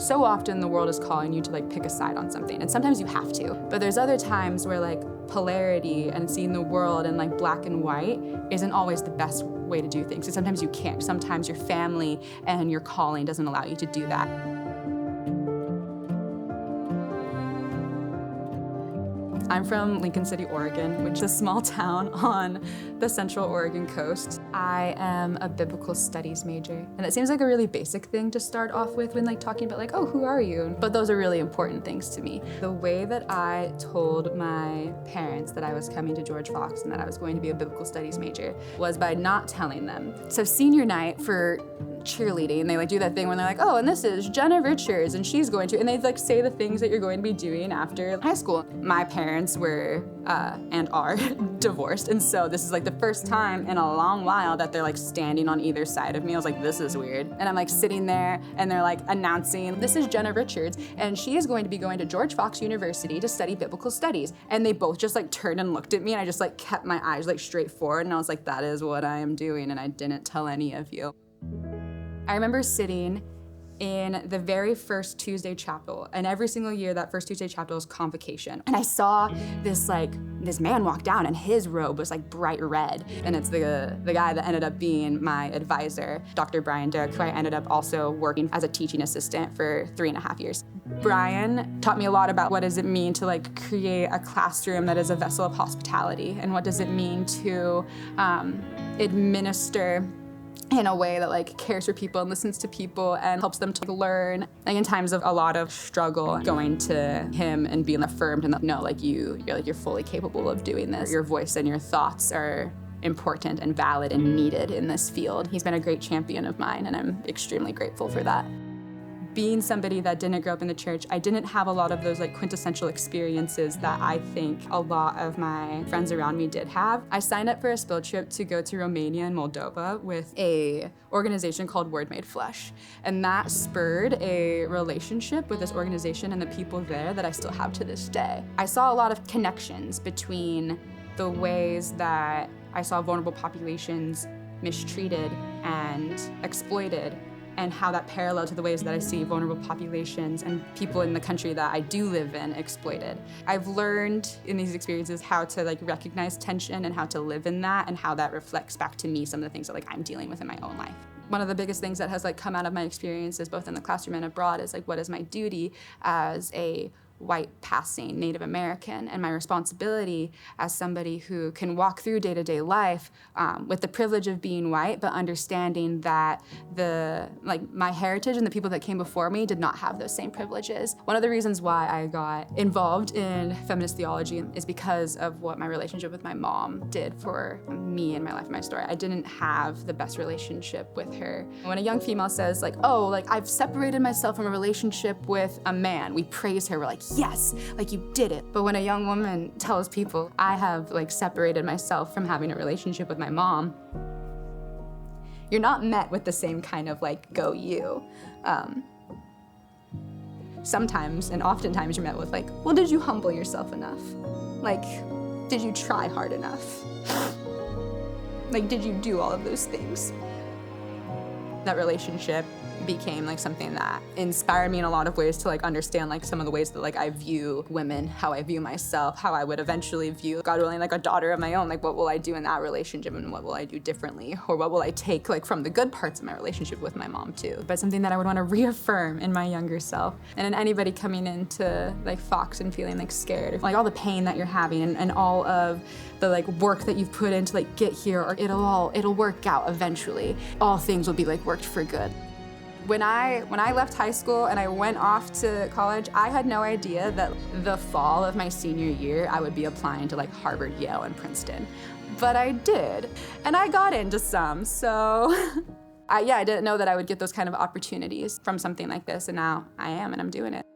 So often the world is calling you to like pick a side on something, and sometimes you have to. But there's other times where like polarity and seeing the world in like black and white isn't always the best way to do things. And sometimes you can't. Sometimes your family and your calling doesn't allow you to do that. I'm from Lincoln City, Oregon, which is a small town on the Central Oregon coast. I am a biblical studies major, and it seems like a really basic thing to start off with when like talking about like, oh, who are you? But those are really important things to me. The way that I told my parents that I was coming to George Fox and that I was going to be a biblical studies major was by not telling them. So senior night for cheerleading, they like do that thing when they're like, oh, and this is Jenna Richards, and she's going to, and they like say the things that you're going to be doing after high school. My parents were and are divorced, and so this is like the first time in a long while that they're like standing on either side of me. I was like, this is weird. And I'm like sitting there and they're like announcing, this is Jenna Richards, and she is going to be going to George Fox University to study biblical studies. And they both just like turned and looked at me, and I just like kept my eyes like straight forward, and I was like, that is what I am doing, and I didn't tell any of you. I remember sitting in the very first Tuesday chapel, and every single year that first Tuesday chapel is convocation. And I saw this man walk down, and his robe was like bright red. And it's the guy that ended up being my advisor, Dr. Brian Derrick, who I ended up also working as a teaching assistant for 3.5 years. Brian taught me a lot about what does it mean to like create a classroom that is a vessel of hospitality, and what does it mean to administer in a way that like cares for people and listens to people and helps them to learn. Like in times of a lot of struggle, going to him and being affirmed and no, like you're fully capable of doing this. Your voice and your thoughts are important and valid and needed in this field. He's been a great champion of mine, and I'm extremely grateful for that. Being somebody that didn't grow up in the church, I didn't have a lot of those like quintessential experiences that I think a lot of my friends around me did have. I signed up for a spill trip to go to Romania and Moldova with a organization called Word Made Flesh. And that spurred a relationship with this organization and the people there that I still have to this day. I saw a lot of connections between the ways that I saw vulnerable populations mistreated and exploited, and how that paralleled to the ways that I see vulnerable populations and people in the country that I do live in exploited. I've learned in these experiences how to like recognize tension and how to live in that, and how that reflects back to me some of the things that like I'm dealing with in my own life. One of the biggest things that has like come out of my experiences both in the classroom and abroad is like, what is my duty as a white passing Native American, and my responsibility as somebody who can walk through day-to-day life with the privilege of being white, but understanding that my heritage and the people that came before me did not have those same privileges. One of the reasons why I got involved in feminist theology is because of what my relationship with my mom did for me in my life and my story. I didn't have the best relationship with her. When a young female says like, oh, like I've separated myself from a relationship with a man, we praise her, we're like, yes, like you did it. But when a young woman tells people, I have like separated myself from having a relationship with my mom, you're not met with the same kind of like, go you. Sometimes, and oftentimes you're met with like, well, did you humble yourself enough? Like, did you try hard enough? Like, did you do all of those things? That relationship became like something that inspired me in a lot of ways to like understand like some of the ways that like I view women, how I view myself, how I would eventually view, God willing, like a daughter of my own. Like what will I do in that relationship, and what will I do differently, or what will I take like from the good parts of my relationship with my mom too. But something that I would want to reaffirm in my younger self, and in anybody coming into like Fox and feeling like scared, like all the pain that you're having and all of the like work that you've put in to like get here, or it'll work out eventually. All things will be like worked for good. When I left high school and I went off to college, I had no idea that the fall of my senior year I would be applying to like Harvard, Yale, and Princeton. But I did, and I got into some, so I didn't know that I would get those kind of opportunities from something like this, and now I am, and I'm doing it.